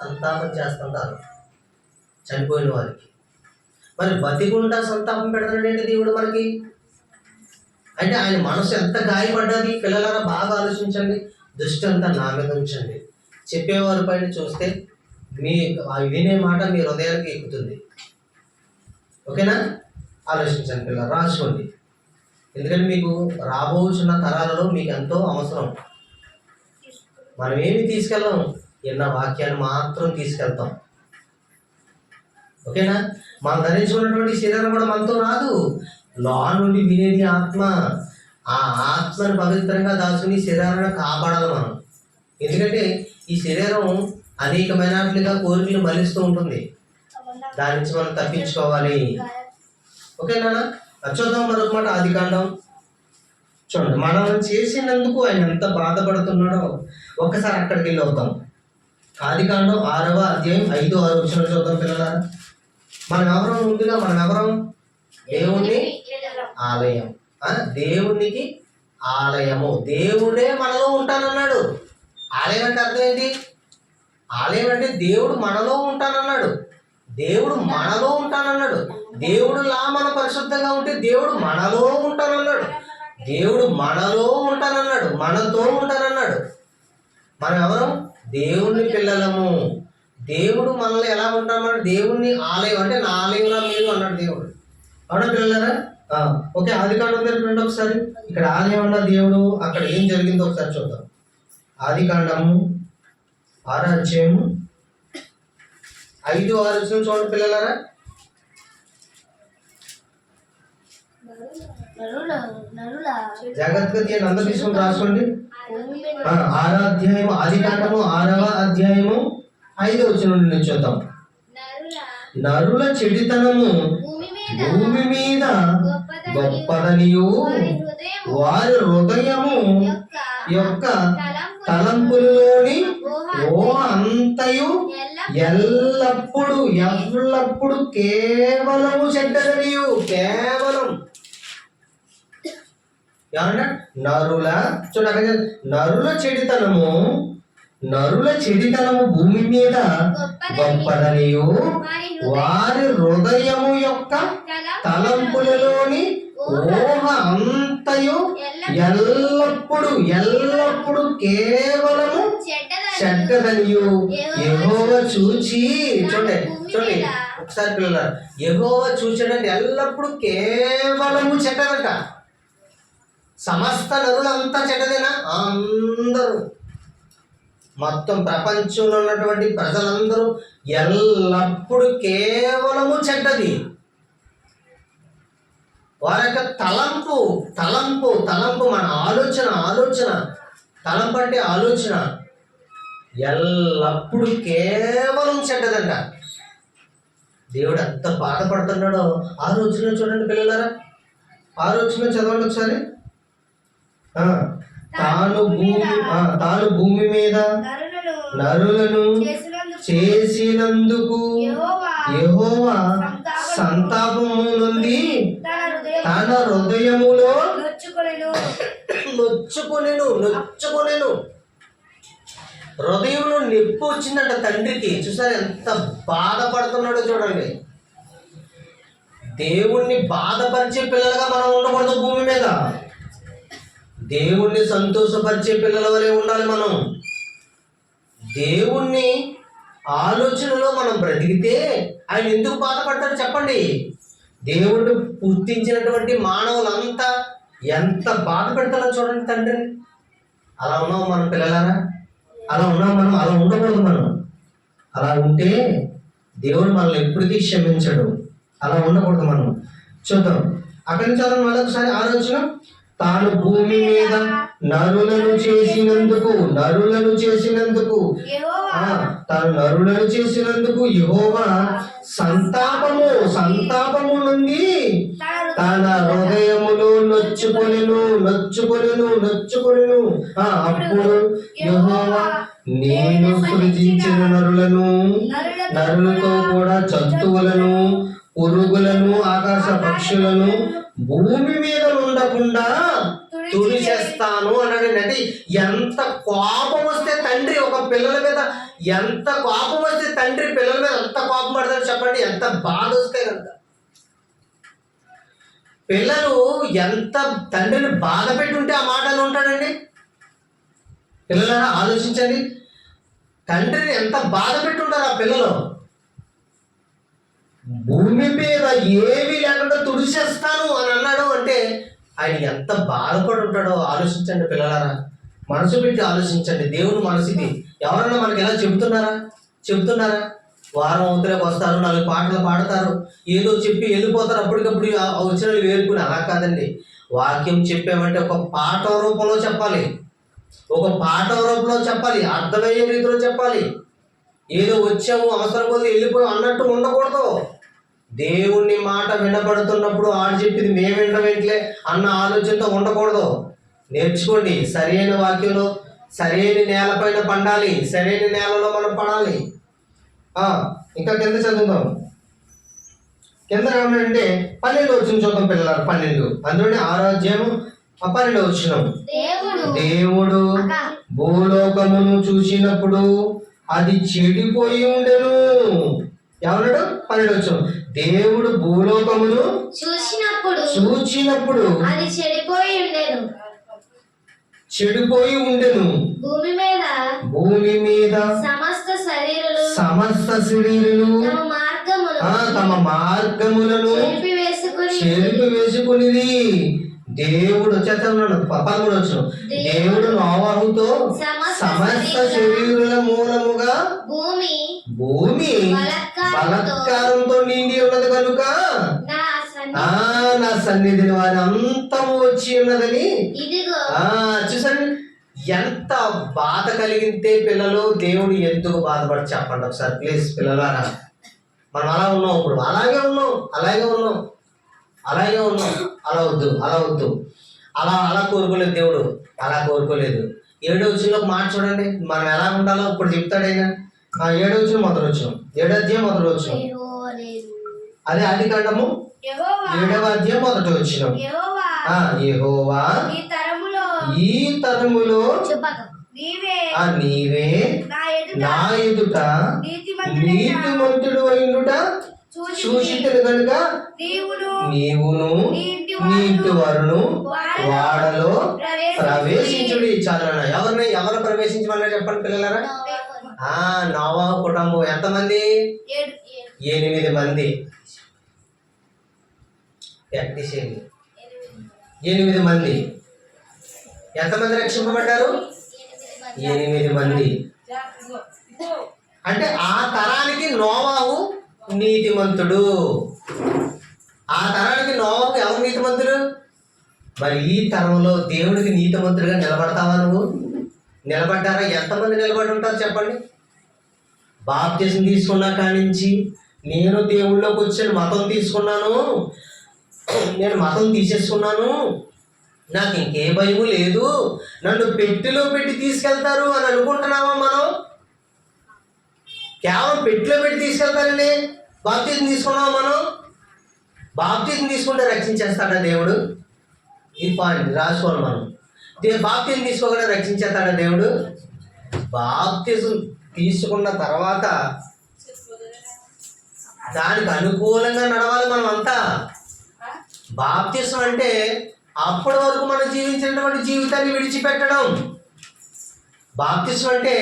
సంతాపం చేస్తుంటారు చనిపోయిన వారికి. మరి బతికుండా సంతాపం పెడతాడండి దేవుడు మనకి. అంటే ఆయన మనసు ఎంత గాయపడ్డది పిల్లలారా, బాగా ఆలోచించండి. దృష్టి అంతా నా మీద ఉంచండి. చెప్పేవారి పైన చూస్తే మీ వినే మాట మీ హృదయానికి ఎక్కుతుంది. ఓకేనా? ఆలోచించండి పిల్లలు, రాసుకోండి. ఎందుకంటే మీకు రాబోతున్న తరాలలో మీకు ఎంతో అవసరం. మనం ఏమి తీసుకెళ్ళాం, ఎన్న వాక్యాన్ని మాత్రం తీసుకెళ్తాం. ఓకేనా? మనం ధరించుకున్నటువంటి శరీరం కూడా మనతో రాదు. లా నుండి వినేది ఆత్మ. ఆ ఆత్మను పవిత్రంగా దాచుకుని శరీరాన్ని కాపాడాలి మనం. ఎందుకంటే ఈ శరీరం అనేకమైనట్లుగా కోరికలు మలిస్తూ ఉంటుంది. దాని నుంచి మనం తప్పించుకోవాలి. ఓకేనా? చూద్దాం మరొక మాట, ఆదికాండం చూడండి. మనం చేసినందుకు ఆయన ఎంత బాధపడుతున్నాడో ఒక్కసారి అక్కడికి వెళ్ళి అవుతాం. ఆదికాండం 6వ అధ్యాయం 5-6 వచనాలు చూద్దాం పిల్లలారా. మనం ఎవరం? దేవుని ఆలయం. దేవునికి ఆలయము. దేవుడే మనలో ఉంటానన్నాడు. ఆలయం అంటే అర్థం ఏంటి? ఆలయం అంటే దేవుడు మనలో ఉంటానన్నాడు. దేవుడు మనలో ఉంటానన్నాడు. దేవుడులా మనం పరిశుద్ధంగా ఉంటే దేవుడు మనలో ఉంటానన్నాడు. దేవుడు మనలో ఉంటానన్నాడు, మనతో ఉంటానన్నాడు. మనం ఎవరం? దేవుని పిల్లలము. దేవుడు మనల్ని ఎలా ఉంటామన్నాడు? దేవుని ఆలయం అంటే నా ఆలయంగా మీరు అన్నాడు దేవుడు. అవునా పిల్లలారా? ఓకే, ఆదికాండం దగ్గర ఒకసారి ఇక్కడ ఆలయం అన్న దేవుడు, అక్కడ ఏం జరిగిందో ఒకసారి చూద్దాం. ఆదికాండము 6వ అధ్యాయము 5-6 చూడండి పిల్లలారా. జాగ్రత్తగా తీయండి, అందరూ తీసుకుని రాసుకోండి. 6వ అధ్యాయము, ఆదికాండము 6వ అధ్యాయము 5వ వచనం నుండి చూద్దాం. నరుల చెడితనము భూమి మీద గొప్పదనియు వారి హృదయము యొక్క తలంపులోని ఊహ అంతయు ఎల్లప్పుడు కేవలము చెడ్డదనియు. కేవలం ఏమన్నా? నరుల చెడితనము భూమి మీద గొప్పదనియు వారి హృదయము యొక్క తలంపులలోని ఊహ అంతయు ఎల్లప్పుడు కేవలము చెడ్డదనియు యెహోవా చూచి. చూడండి ఒకసారి పిల్లలు, యెహోవా చూచాడంటే ఎల్లప్పుడు కేవలము చెడ్డదట. సమస్త నరులంతా చెడ్డదేనా? అందరూ, మొత్తం ప్రపంచంలో ఉన్నటువంటి ప్రజలందరూ ఎల్లప్పుడు కేవలము చెడ్డది. వారి యొక్క తలంపు మన ఆలోచన తలంపు అంటే ఆలోచన ఎల్లప్పుడు కేవలం చెడ్డదంట. దేవుడు ఎంత బాధపడుతున్నాడో ఆ రోజున చూడండి పిల్లలారా. ఆ రోజున చదవండి ఒకసారి. తాను భూమి మీద నరులను చేసినందుకు యెహోవా సంతాపము నుండి తన హృదయములో నొచ్చుకొనెను. హృదయంలో నొప్పి వచ్చిందంట తండ్రికి. చూసారు ఎంత బాధపడుతున్నాడో చూడండి. దేవుణ్ణి బాధపరిచే పిల్లలుగా మనం ఉండకూడదు భూమి మీద. దేవుణ్ణి సంతోషపరిచే పిల్లల వలె ఉండాలి మనం. దేవుణ్ణి ఆలోచనలో మనం బ్రతికితే ఆయన ఎందుకు బాధపడతాడు చెప్పండి? దేవుడు పుట్టించినటువంటి మానవులంతా ఎంత బాధ పెడతారో చూడండి తండ్రిని. అలా ఉన్నాం మనం పిల్లలారా, అలా ఉన్నాం మనం. అలా ఉండకూడదు మనం. అలా ఉంటే దేవుడు మనల్ని ఎప్పటికీ క్షమించడు. అలా ఉండకూడదు మనం. చూద్దాం అక్కడి నుంచి చదవండి మళ్ళీ ఒకసారి. ఆలోచన. తాను భూమి మీద నరులను చేసినందుకు యెహోవా సంతాపము నుండి తన హృదయములో నొచ్చుకొనెను. అప్పుడు యెహోవా, నేను సృజించిన నరులతో కూడా జంతువులను, పురుగులను, ఆకాశ పక్షులను భూమి మీద ఉండకుండా తుడిచేస్తాను అన్నాడండి. అంటే ఎంత కోపం వస్తే తండ్రి ఒక పిల్లల మీద, ఎంత కోపం వస్తే తండ్రి పిల్లల మీద ఎంత కోపం పడతాడు చెప్పండి. ఎంత బాధ వస్తే కనుక పిల్లలు ఎంత తండ్రిని బాధ పెట్టి ఉంటే ఆ మాటలు ఉంటాడండి. పిల్లలారా ఆలోచించండి, తండ్రిని ఎంత బాధ పెట్టి ఉంటారు ఆ పిల్లలు. భూమి మీద ఏమీ లేకుండా తుడిచేస్తాను అని అన్నాడు అంటే ఆయన ఎంత బాధపడి ఉంటాడో ఆలోచించండి పిల్లలారా. మనసు పెట్టి ఆలోచించండి. దేవుని మనసుకి ఎవరన్నా మనకి ఎలా చెబుతున్నారా? వారం అవతలకు వస్తారు, 4 పాటలు పాడతారు, ఏదో చెప్పి వెళ్ళిపోతారు, అప్పటికప్పుడు వచ్చిన వేరుకుని. అలా కాదండి. వాక్యం చెప్పామంటే ఒక పాట రూపంలో చెప్పాలి, అర్థమయ్యే రీతిలో చెప్పాలి. ఏదో వచ్చాము అవసరం కొద్ది వెళ్ళిపోయాం అన్నట్టు ఉండకూడదు. దేవుని మాట వినపడుతున్నప్పుడు ఆడు చెప్పింది మేము వినవేంట్లే అన్న ఆలోచనతో ఉండకూడదు. నేర్చుకోండి. సరైన వాక్యంలో సరైన నేలపైన పండాలి, సరైన నేలలో మనం పడాలి. ఇంకా కింద చదువుదాం. కింద ఏమంటే 12 వచ్చిన చూద్దాం పిల్లలు. 12 అందులోనే 6వ అధ్యాయము 12వ వచనం. దేవుడు భూలోకమును చూసినప్పుడు అది చెడిపోయి ఉండెను. ఏమన్నాడు? 12వ వచనం. దేవుడు భూలోకమును చూచినప్పుడు అది చెడిపోయి ఉండెను. భూమి మీద సమస్త శరీరులు తమ మార్గములను చెరిపి వేసుకునిది. దేవుడు 13వ వచనం. దేవుడు నోవహుతో సమస్త శరీరుల మూలముగా భూమి బలత్కారంతో నిండి ఉన్నది కనుక నా సన్నిధిని వారి అంతము వచ్చి ఉన్నదని. చూసండి ఎంత బాధ కలిగితే పిల్లలు దేవుడు ఎందుకు బాధపడి చెప్పండి ఒకసారి ప్లీజ్ పిల్లలారా. మనం అలా ఉన్నాం, ఇప్పుడు అలాగే ఉన్నాం. అలా వద్దు అలా కోరుకోలేదు దేవుడు. అలా కోరుకోలేదు. 7వ వచనంలో ఒక మాట చూడండి, మనం ఎలా ఉండాలో ఇప్పుడు చెప్తాడు ఆయన. 7వ వచనం మొదటి వచనం, 7వ అధ్యాయం మొదటి వచనం. అదే ఆదికాండము 7వ అధ్యాయం మొదటి వచనం. యెహోవా ఈ తరములో నీవే నా ఎదుట నీతిమంతుడు అయినట చూసితిని కనుక నీవును నీటి వరును వాడలో ప్రవేశించుడి. చాలన్నా ఎవరు ప్రవేశించమన్నా చెప్పండి పిల్లలారా. నోవహు కుటుంబం ఎంతమంది? 8 మంది. 8 మంది. ఎంతమంది రక్షింపబడ్డారు? 8 మంది. అంటే ఆ తరానికి నోవహు నీతిమంతుడు. ఎవరు నీతిమంతుడు? మరి ఈ తరంలో దేవుడికి నీతిమంతుడిగా నిలబడతావా నువ్వు? నిలబడ్డారా? ఎంతమంది నిలబడి ఉంటారు చెప్పండి? బాప్తిసం తీసుకున్నా కానించి నేను దేవుళ్ళలోకి వచ్చాను, మతం తీసుకున్నాను, నేను మతం తీసేసుకున్నాను, నాకు ఇంకే భయము లేదు, నన్ను పెట్టెలో పెట్టి తీసుకెళ్తారు అని అనుకుంటున్నావా? మనం కేవలం పెట్టెలో పెట్టి తీసుకెళ్తారండి. బాప్తిసం తీసుకున్నావా? మనం బాప్తిసం తీసుకుంటే రక్షించేస్తాడా దేవుడు? ఈ పాయింట్ రాసుకోవాలి మనం. బాప్తిసం తీసుకోకుండా రక్షించేస్తాడా దేవుడు? బాప్తిసం తీసుకున్న తర్వాత దానికి అనుకూలంగా నడవాలి మనం అంతా. బాప్తిసం అంటే అప్పటి వరకు మనం జీవించినటువంటి జీవితాన్ని విడిచిపెట్టడం. బాప్తిసం అంటే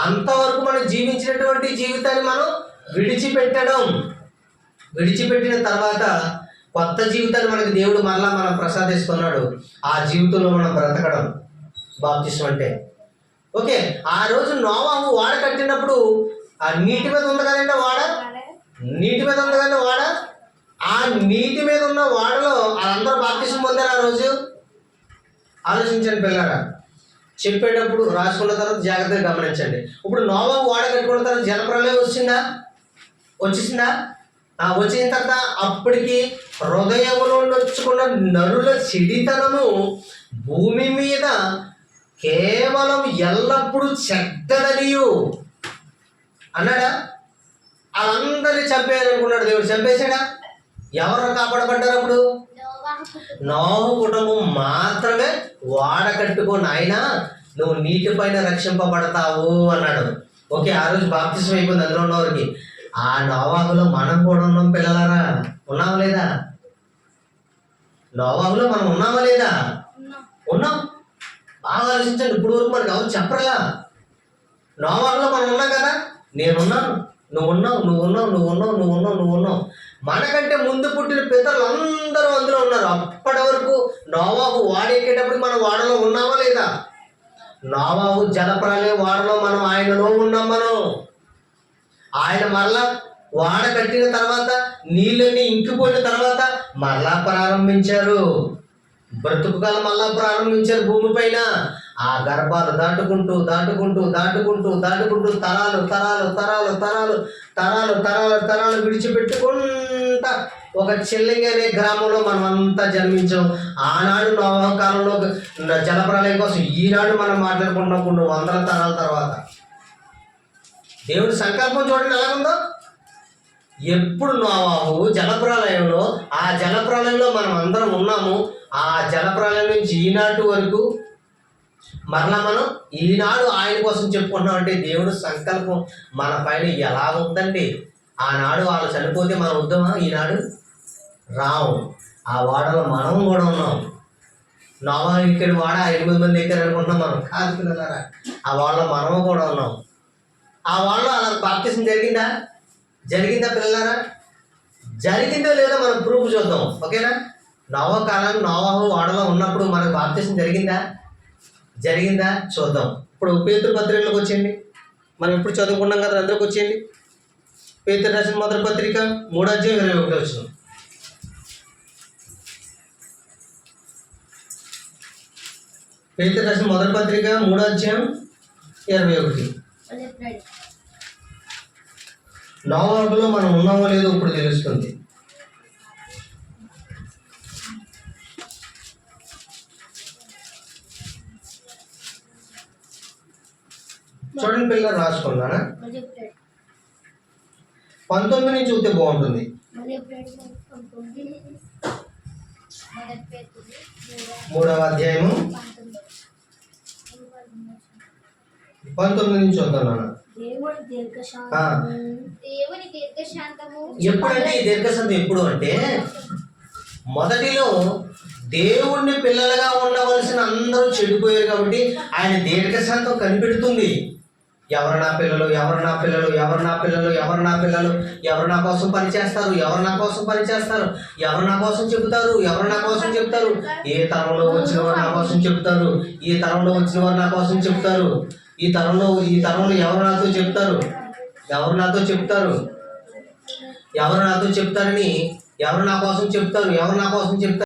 అంతవరకు మనం జీవించినటువంటి జీవితాన్ని మనం విడిచిపెట్టడం. విడిచిపెట్టిన తర్వాత కొత్త జీవితాన్ని మనకి దేవుడు మరలా మనం ప్రసాదిస్తున్నాడు. ఆ జీవితంలో మనం బ్రతకడం బాప్తిసం అంటే. ఓకే, ఆ రోజు నోవహు వాడ కట్టినప్పుడు ఆ నీటి మీద ఉంది కదండి వాడ. ఆ నీటి మీద ఉన్న వాడలో వాళ్ళందరూ బాప్తిసం పొందారు ఆ రోజు. ఆలోచించండి పిల్లరా. చెప్పేటప్పుడు రాసుకున్న తర్వాత జాగ్రత్తగా గమనించండి. ఇప్పుడు నోవహు వాడ కట్టుకున్న తర్వాత జలప్రలయం వచ్చేసిందా? వచ్చిన తర్వాత అప్పటికి హృదయంలో నొచ్చుకున్న నరుల చెడితనము భూమి మీద కేవలం ఎల్లప్పుడూ చెడ్డదనియు అన్నాడా? వాళ్ళందరినీ చంపేయాలనుకున్నాడు దేవుడు. చంపేశాడా? ఎవరు కాపాడబడ్డారు అప్పుడు? నోహు కుటుంబం మాత్రమే వాడ కట్టుకో నాయనా, నువ్వు నీటి పైన రక్షింపబడతావు అన్నాడు. ఓకే, ఆ రోజు బాప్తిసం అయిపోయింది అందులో ఉన్నవారికి. ఆ నోవాహులో మనం కూడా ఉన్నాం పిల్లలారా, ఉన్నావా లేదా? నోవాహులో మనం ఉన్నావా లేదా? ఉన్నాం. బాగా ఆలోచించండి. ఇప్పుడు వరకు మనకు ఎవరు చెప్పరలా. నోవాహులో మనం ఉన్నాం కదా. నేనున్నాను, నువ్వున్నావు. మనకంటే ముందు పుట్టిన పితరులు అందరూ అందులో ఉన్నారు. అప్పటి వరకు నోవాహు వాడెక్కేటప్పుడు మనం వాడలో ఉన్నామా లేదా? నోవాహు జలప్రలయ వాడలో మనం ఆయనలో ఉన్నాం. ఆయన మరలా వాడ కట్టిన తర్వాత నీళ్ళని ఇంకిపోయిన తర్వాత మరలా ప్రారంభించారు. బ్రతుకుకాలం మళ్ళా ప్రారంభించారు భూమిపైన. ఆ గర్భాలు దాటుకుంటూ తరాలు విడిచిపెట్టుకుంటా ఒక చెల్లింగి అనే గ్రామంలో మనం అంతా జన్మించాం. ఆనాడు నోవహు కాలంలో జలప్రలయం కోసం ఈనాడు మనం మాట్లాడుకుంటున్నాం 100 తరాల తర్వాత. దేవుడి సంకల్పం చూడండి ఎలాగుందో. ఎప్పుడు నోవాహు జలప్రలయంలో, ఆ జలప్రలయంలో మనం అందరం ఉన్నాము. ఆ జలప్రలయం నుంచి ఈనాటి వరకు మరలా మనం ఈనాడు ఆయన కోసం చెప్పుకుంటున్నాం. అంటే దేవుడు సంకల్పం మన పైన ఎలా ఉందండి. ఆనాడు వాళ్ళు చనిపోతే మనం వద్దామా? ఈనాడు రాము. ఆ వాడలో మనం కూడా ఉన్నాం. నోవాహు ఇక్కడ వాడ 8 మంది ఎక్కారు అనుకుంటున్నాం మనం. కాదు పిల్లలారా, ఆ వాడలో మనము కూడా ఉన్నాం. ఆ వాడలో అలా బాప్తిసం జరిగిందా పిల్లలారా? జరిగిందో లేదో మనం ప్రూఫ్ చూద్దాం. ఓకేనా? నోవాహు కాలం నోవాహు వాడలో ఉన్నప్పుడు మనకు బాప్తిసం జరిగిందా చూద్దాం. ఇప్పుడు పేతురు పత్రికలోకి వచ్చేయండి. మనం ఎప్పుడు చదువుకున్నాం కదా, అందరికి వచ్చేయండి. పేతురు రాసిన మొదటి పత్రిక 3:21. పేతురు రాసిన మొదటి పత్రిక 3:21. నోవాహులో మనం ఉన్నామో లేదో ఇప్పుడు తెలుస్తుంది. చూడండి పిల్లలు, రాసుకున్నానా? 19 నుంచి చూస్తే బాగుంటుంది. 3వ అధ్యాయము 19 నుంచి చూద్దాం నాన్న. ఎప్పుడంటే ఈ దీర్ఘశాంతం ఎప్పుడు అంటే, మొదటిలో దేవుణ్ణి పిల్లలుగా ఉండవలసిన అందరూ చెడిపోయారు కాబట్టి ఆయన దీర్ఘశాంతం కనిపెడుతుంది. ఎవరు నా పిల్లలు, ఎవరు నా కోసం పనిచేస్తారు, ఎవరు నా కోసం చెబుతారు, ఏ తరంలో వచ్చిన వారు నా కోసం చెప్తారు, ఈ తరంలో ఎవరు నాతో చెప్తారని ఎవరు నా కోసం చెప్తారు